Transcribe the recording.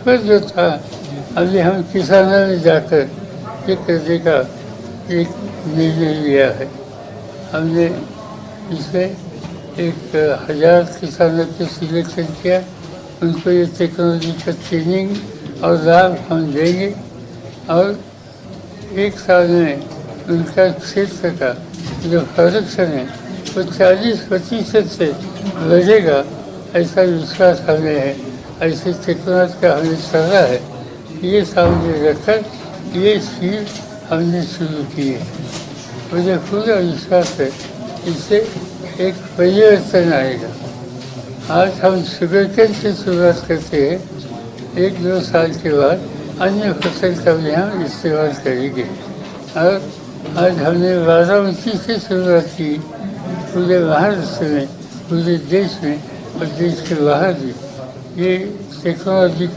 पर जो था अभी हम किसानों ने जाकर ये करने का एक निर्णय लिया है। हमने इसमें 1000 किसानों को सिलेक्शन किया, उनको ये टेक्नोलॉजी का ट्रेनिंग और लाभ हम देंगे और एक साल में उनका क्षेत्र का जो प्रोडक्शन है वो 40-25% से बढ़ेगा, ऐसा विश्वास हमें है। ऐसे टेक्नोलॉजी का हमें सलाह है, ये सामने रखकर ये स्कीम हमने शुरू की है। मुझे पूरा विश्वास है इससे एक परिवर्तन आएगा। आज हम शुगरकेन से शुरुआत करते हैं, 1-2 साल के बाद अन्य फसल का भी हम इस्तेमाल करेंगे। और आज हमने बारामती से शुरुआत की, पूरे महाराष्ट्र में, पूरे देश में और देश के बाहर भी ये टेक्नोलॉजी का